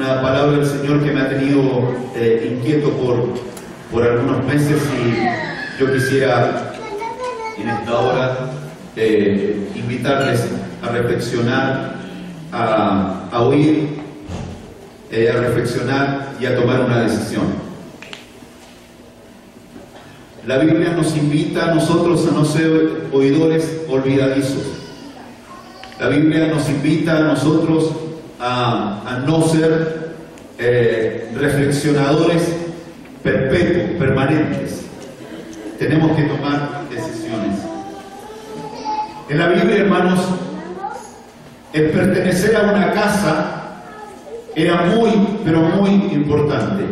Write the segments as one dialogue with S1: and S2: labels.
S1: una palabra del Señor que me ha tenido inquieto por algunos meses, y yo quisiera en esta hora invitarles a reflexionar, a oír, a reflexionar y a tomar una decisión. La Biblia nos invita a nosotros a no ser oidores olvidadizos. La Biblia nos invita a nosotros a no ser reflexionadores perpetuos, permanentes. Tenemos que tomar decisiones. En la Biblia, hermanos, el pertenecer a una casa era muy, pero muy importante.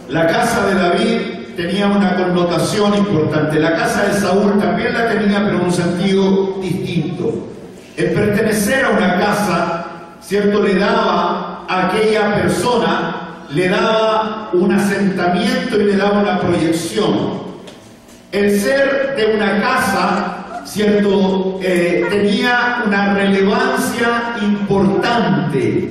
S1: La casa de David tenía una connotación importante. La casa de Saúl también la tenía, pero en un sentido distinto. El pertenecer a una casa, ¿cierto?, le daba a aquella persona, le daba un asentamiento y le daba una proyección. El ser de una casa, ¿cierto?, tenía una relevancia importante.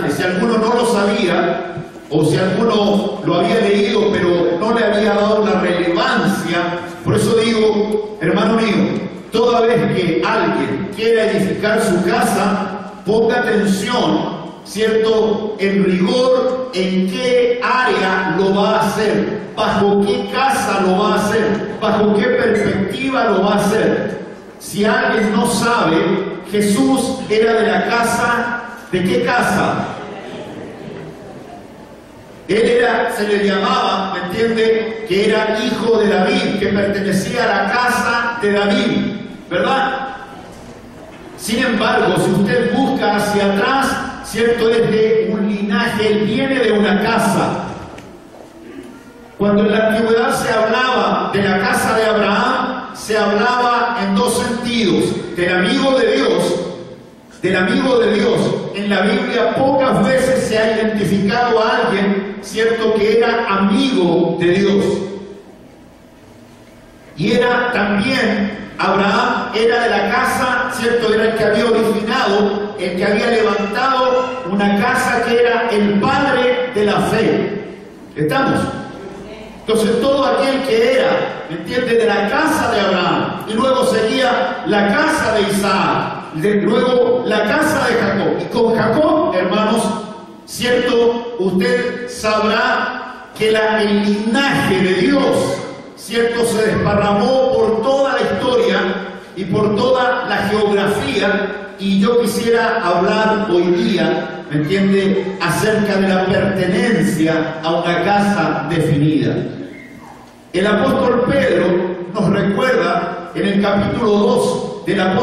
S1: Si alguno no lo sabía, o si alguno lo había leído pero no le había dado la relevancia, por eso digo, hermano mío, toda vez que alguien quiera edificar su casa, ponga atención, ¿cierto?, en rigor, en qué área lo va a hacer, bajo qué casa lo va a hacer, bajo qué perspectiva lo va a hacer. Si alguien no sabe, Jesús era de la casa, ¿de qué casa? Él era, se le llamaba, ¿me entiende?, que era hijo de David, que pertenecía a la casa de David, ¿verdad? Sin embargo, si usted busca hacia atrás, ¿cierto?, es de un linaje, él viene de una casa. Cuando en la antigüedad se hablaba de la casa de Abraham, se hablaba en dos sentidos: del amigo de Dios. En la Biblia pocas veces se ha identificado a alguien, ¿cierto?, que era amigo de Dios. Y era también, Abraham era de la casa, ¿cierto?, era el que había originado, el que había levantado una casa que era el padre de la fe. ¿Estamos? Entonces todo aquel que era, ¿me entiende?, de la casa de Abraham, y luego seguía la casa de Isaac, luego la casa de Jacob. Y con Jacob, hermanos, ¿cierto?, usted sabrá que el linaje de Dios, ¿cierto?, se desparramó por toda la historia y por toda la geografía. Y yo quisiera hablar hoy día, ¿me entiende?, acerca de la pertenencia a una casa definida. El apóstol Pedro nos recuerda en el capítulo 2 de la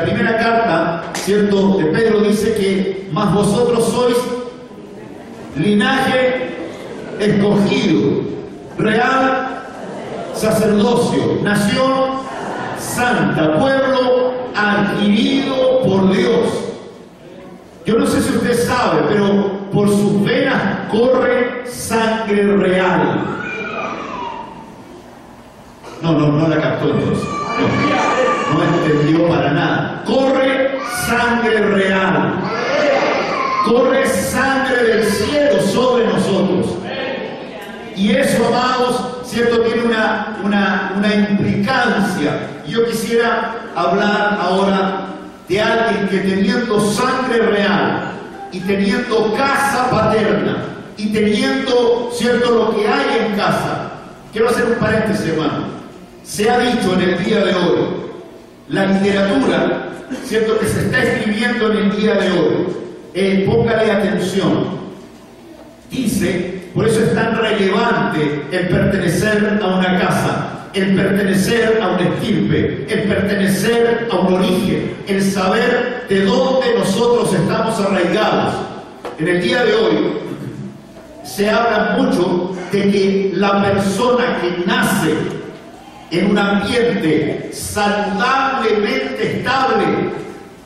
S1: primera carta, ¿cierto?, de Pedro, dice que más vosotros sois linaje escogido, real sacerdocio, nación santa, pueblo adquirido por Dios. Yo no sé si usted sabe, pero por sus venas corre sangre real. No la captó entonces. No entendió para nada. Corre sangre real. Corre sangre del cielo sobre nosotros. Y eso, amados, ¿cierto?, tiene una implicancia. Yo quisiera hablar ahora de alguien que, teniendo sangre real y teniendo casa paterna y teniendo, ¿cierto?, lo que hay en casa. Quiero hacer un paréntesis, hermano. Se ha dicho en el día de hoy, la literatura, ¿cierto?, que se está escribiendo en el día de hoy, póngale atención, dice, por eso es tan relevante el pertenecer a una casa, el pertenecer a un estirpe, el pertenecer a un origen, el saber de dónde nosotros estamos arraigados. En el día de hoy se habla mucho de que la persona que nace en un ambiente saludablemente estable,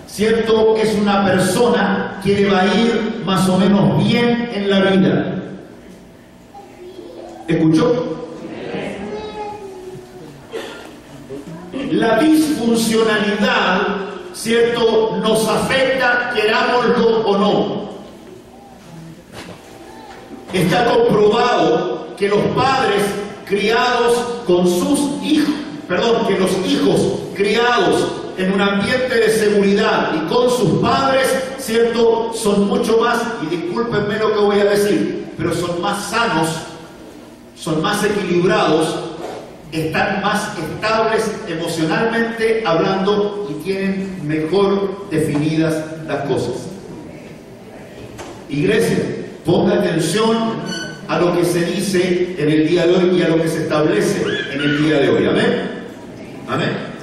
S1: ¿cierto?, es una persona que le va a ir más o menos bien en la vida. ¿Escuchó? La disfuncionalidad ¿cierto?, nos afecta, querámoslo o no. Está comprobado que los padres criados con sus hijos, que los hijos criados en un ambiente de seguridad y con sus padres, ¿cierto?, son mucho más, y discúlpenme lo que voy a decir, pero son más sanos, son más equilibrados, están más estables emocionalmente hablando y tienen mejor definidas las cosas. Iglesia, ponga atención a lo que se dice en el día de hoy y a lo que se establece en el día de hoy. Amén. Amén.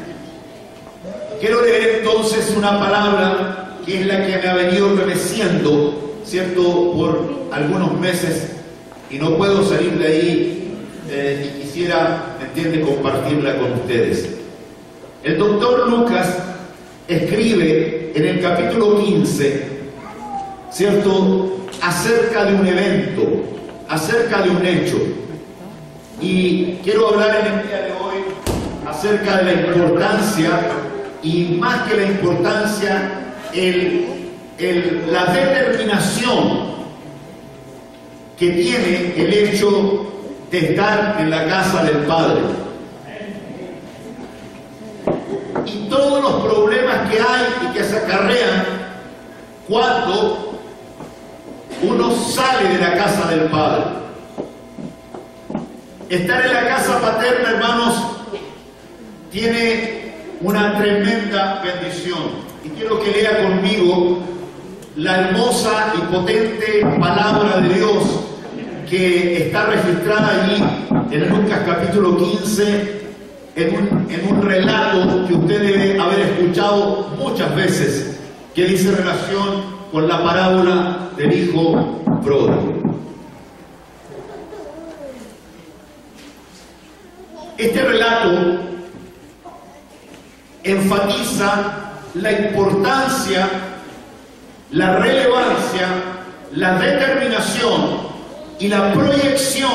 S1: Quiero leer entonces una palabra que es la que me ha venido remeciendo, ¿cierto?, por algunos meses y no puedo salir de ahí y quisiera, ¿me entiende?, compartirla con ustedes. El doctor Lucas escribe en el capítulo 15, ¿cierto?, acerca de un evento, acerca de un hecho. Y quiero hablar en el día de hoy acerca de la importancia, y más que la importancia, la determinación que tiene el hecho de estar en la casa del Padre. Y todos los problemas que hay y que se acarrean cuando uno sale de la casa del Padre. Estar en la casa paterna, hermanos, tiene una tremenda bendición. Y quiero que lea conmigo la hermosa y potente palabra de Dios que está registrada allí en Lucas capítulo 15, en un relato que usted debe haber escuchado muchas veces, que dice relación con la parábola del hijo pródigo. Este relato enfatiza la importancia, la relevancia, la determinación y la proyección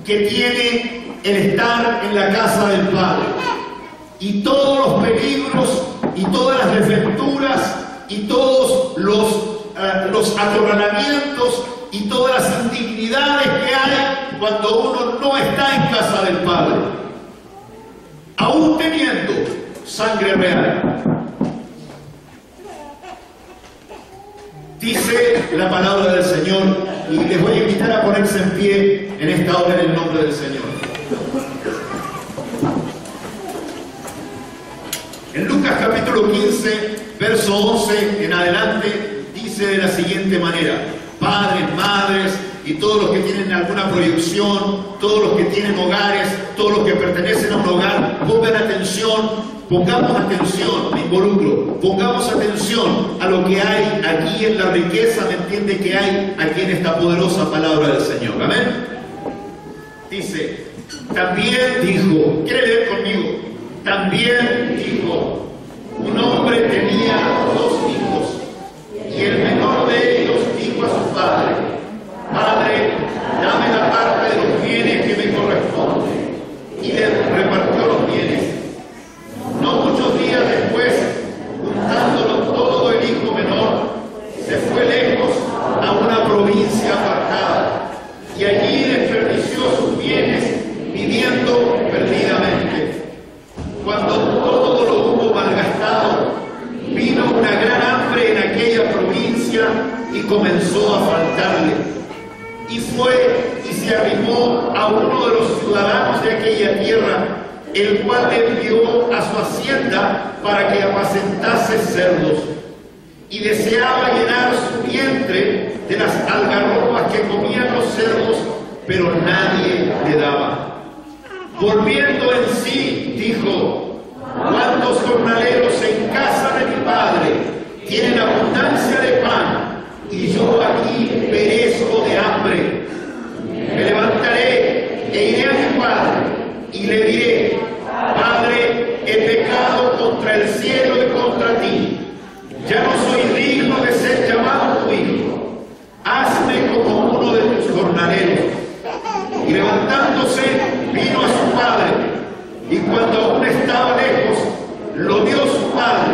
S1: que tiene el estar en la casa del Padre, y todos los peligros y todas las desventuras y todos los acorralamientos y todas las indignidades que hay cuando uno no está en casa del Padre, aún teniendo sangre real. Dice la palabra del Señor, y les voy a invitar a ponerse en pie en esta hora en el nombre del Señor. En Lucas capítulo 15, verso 11 en adelante, dice de la siguiente manera: padres, madres y todos los que tienen alguna proyección, todos los que tienen hogares, todos los que pertenecen a un hogar, pongan atención. Pongamos atención, me involucro, pongamos atención a lo que hay aquí en la riqueza, ¿me entiende?, que hay aquí en esta poderosa palabra del Señor. Amén. Dice, también dijo, ¿quiere leer conmigo? También dijo, un hombre tenía 2 hijos, y el menor de ellos dijo a su padre: Padre, dame la parte de los bienes que me corresponde. Y le repartió los bienes. No muchos días después, juntándolo todo, el hijo menor se fue lejos a una provincia apartada, y allí desperdició sus bienes viviendo perdidamente. Cuando todo lo hubo malgastado, vino una gran hambre en aquella provincia y comenzó a faltarle. Y fue y se arrimó a uno de los ciudadanos de aquella tierra, el cual envió a su hacienda para que apacentase cerdos, y deseaba llenar su vientre de las algarrobas que comían los cerdos, pero nadie le daba. Volviendo en sí, dijo: ¿cuántos jornaleros en casa de mi padre tienen abundancia de pan, y yo aquí perezco de hambre? Me levantaré e iré a mi padre y le diré: Padre, he pecado contra el cielo y contra ti. Ya no soy digno de ser llamado tu hijo. Hazme como uno de tus jornaleros. Y levantándose, vino a su padre. Y cuando aún estaba lejos, lo vio su padre.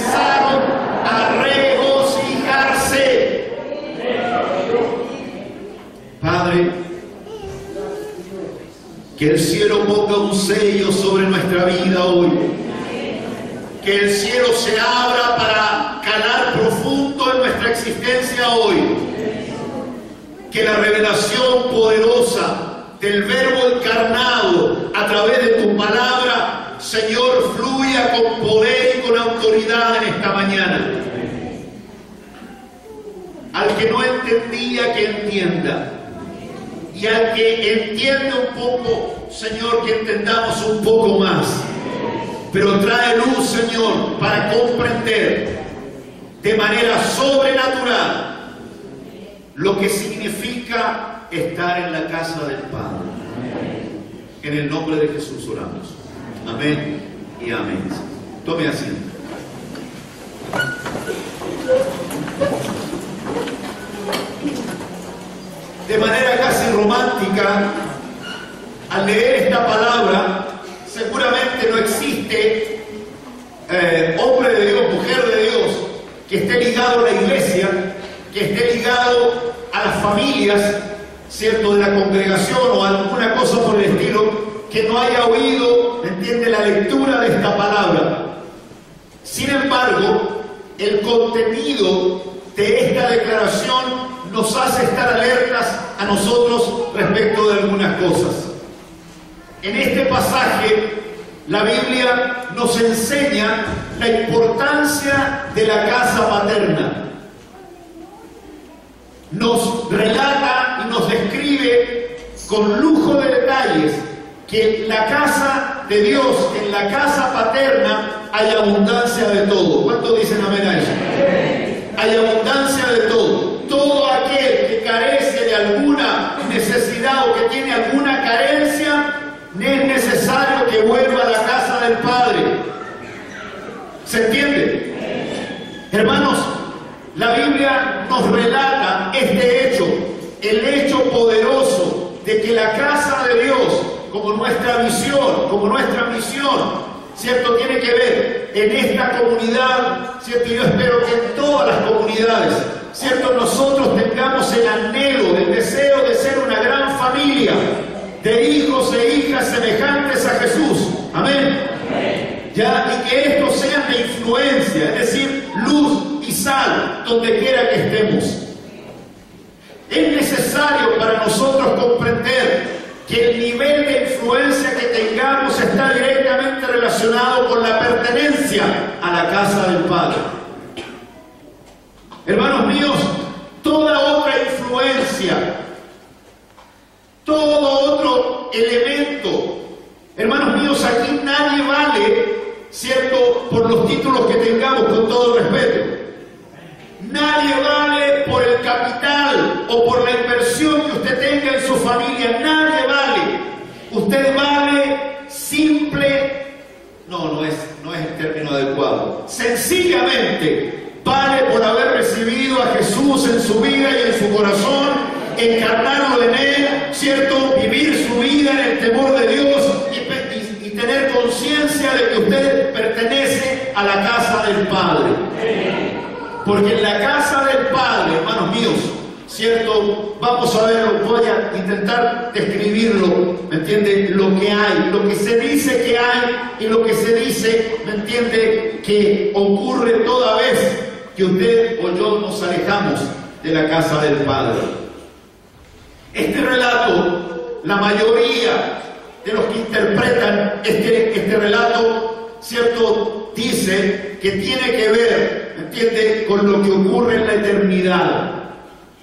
S1: comenzaron a regocijarse. Padre, que el cielo ponga un sello sobre nuestra vida hoy. Que el cielo se abra para calar profundo en nuestra existencia hoy. Que la revelación poderosa del Verbo encarnado a través de tu palabra, Señor, fluya con poder y con autoridad en esta mañana. Al que no entendía, que entienda. Y al que entiende un poco, Señor, que entendamos un poco más. Pero trae luz, Señor, para comprender de manera sobrenatural lo que significa estar en la casa del Padre. En el nombre de Jesús oramos. Amén y amén. Tome asiento. De manera casi romántica, al leer esta palabra, seguramente no existe hombre de Dios, mujer de Dios, que esté ligado a la iglesia, que esté ligado a las familias, ¿cierto?, de la congregación o alguna cosa por el estilo, que no haya oído, ¿entiende?, la lectura de esta palabra. Sin embargo, el contenido de esta declaración nos hace estar alertas a nosotros respecto de algunas cosas. En este pasaje, la Biblia nos enseña la importancia de la casa paterna. Nos relata y nos describe con lujo de detalles que en la casa de Dios, en la casa paterna, hay abundancia de todo. ¿Cuántos dicen amén a eso? Hay abundancia de todo. Todo aquel que carece de alguna necesidad o que tiene alguna carencia, es necesario que vuelva a la casa del Padre. ¿Se entiende? Hermanos, la Biblia nos relata este hecho, el hecho poderoso de que la casa de Dios, como nuestra visión, como nuestra misión, ¿cierto?, tiene que ver en esta comunidad, ¿cierto? Y yo espero que en todas las comunidades, ¿cierto?, nosotros tengamos el anhelo, el deseo de ser una gran familia de hijos e hijas semejantes a Jesús. Amén. Ya, y que estos sean de influencia, es decir, luz y sal donde quiera que estemos. Es necesario para nosotros comprender que el nivel de influencia que tengamos está directamente relacionado con la pertenencia a la casa del Padre. Hermanos míos, toda otra influencia, todo otro elemento, hermanos míos, aquí nadie vale, ¿cierto?, por los títulos que tengamos, con todo respeto. Nadie vale por el capital o por la inversión que usted tenga en su familia. Nadie vale. Usted vale no es el término adecuado. Sencillamente vale por haber recibido a Jesús en su vida y en su corazón, encarnarlo en él, ¿cierto?, vivir su vida en el temor de Dios y tener conciencia de que usted pertenece a la casa del Padre. Porque en la casa del Padre, hermanos míos, ¿cierto?, vamos a ver, voy a intentar describirlo, ¿me entiende?, lo que hay, lo que se dice que hay y lo que se dice, ¿me entiende?, que ocurre toda vez que usted o yo nos alejamos de la casa del Padre. Este relato, la mayoría de los que interpretan este relato, ¿cierto?, dice que tiene que ver, ¿me entiende?, con lo que ocurre en la eternidad.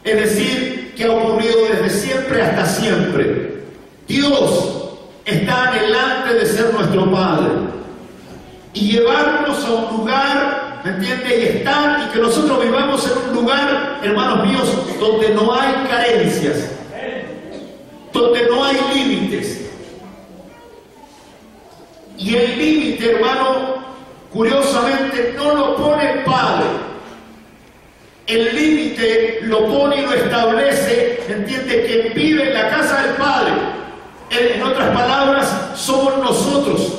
S1: Es decir, que ha ocurrido desde siempre hasta siempre. Dios está anhelante de ser nuestro Padre y llevarnos a un lugar, ¿me entiende?, y estar, y que nosotros vivamos en un lugar, hermanos míos, donde no hay carencias, donde no hay límites. Y el límite, hermano, curiosamente no lo pone el Padre. El límite lo pone y lo establece, entiende, quien vive en la casa del Padre. En otras palabras, somos nosotros.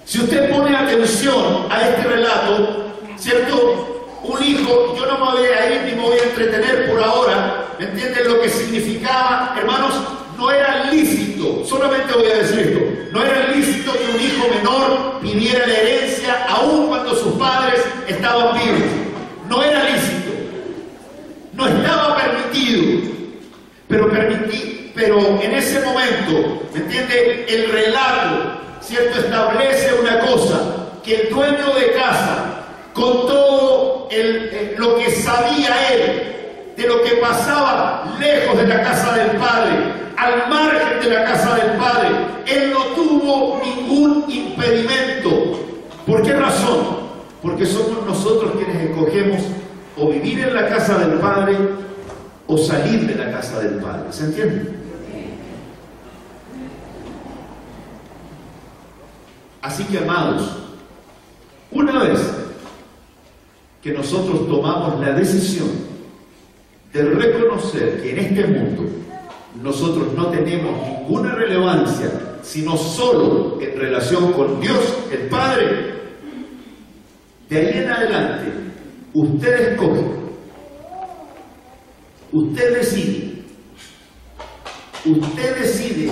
S1: Si Si usted pone atención a este relato, ¿cierto? Un hijo, yo no me voy a ir ni me voy a entretener por ahora, ¿me entienden lo que significaba? Hermanos, no era lícito, solamente voy a decir esto, no era lícito que un hijo menor pidiera la herencia aun cuando sus padres estaban vivos. No era lícito, no estaba permitido, pero en ese momento, ¿me entiende? El relato, ¿cierto? Establece una cosa, que el dueño de casa, con todo lo que sabía él, de lo que pasaba lejos de la casa del padre, al margen de la casa del padre, él no tuvo ningún impedimento. ¿Por qué razón? Porque somos nosotros quienes escogemos o vivir en la casa del padre o salir de la casa del padre. ¿Se entiende? Así que, amados, una vez que nosotros tomamos la decisión de reconocer que en este mundo nosotros no tenemos ninguna relevancia, sino solo en relación con Dios, el Padre, de ahí en adelante, usted escoge, usted decide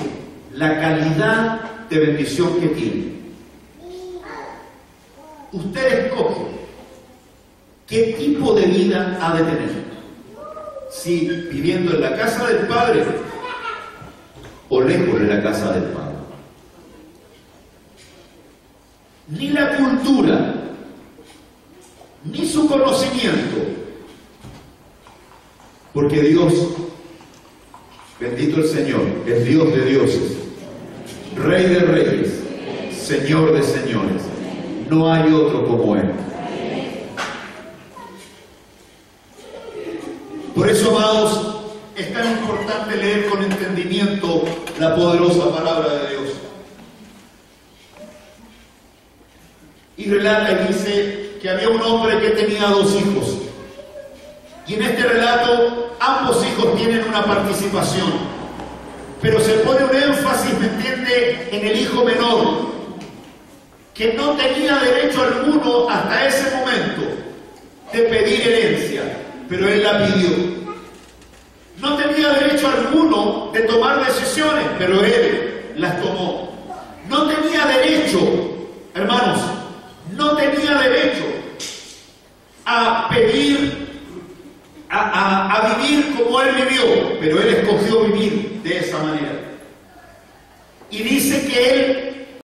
S1: la calidad de bendición que tiene. Usted escoge qué tipo de vida ha de tener. Si viviendo en la casa del Padre o lejos de la casa del Padre. Ni la cultura, ni su conocimiento, porque Dios, bendito el Señor, es Dios de dioses, Rey de reyes, Señor de señores. No hay otro como Él. Por eso, amados, es tan importante leer con entendimiento la poderosa palabra de Dios. Y relata y dice que había un hombre que tenía 2 hijos. Y en este relato, ambos hijos tienen una participación. Pero se pone un énfasis, ¿me entiende?, en el hijo menor, que no tenía derecho alguno hasta ese momento de pedir herencia, pero él la pidió. No tenía derecho alguno de tomar decisiones, pero él las tomó. No tenía derecho, hermanos, no tenía derecho a pedir, a vivir como él vivió, pero él escogió vivir de esa manera. Y dice que él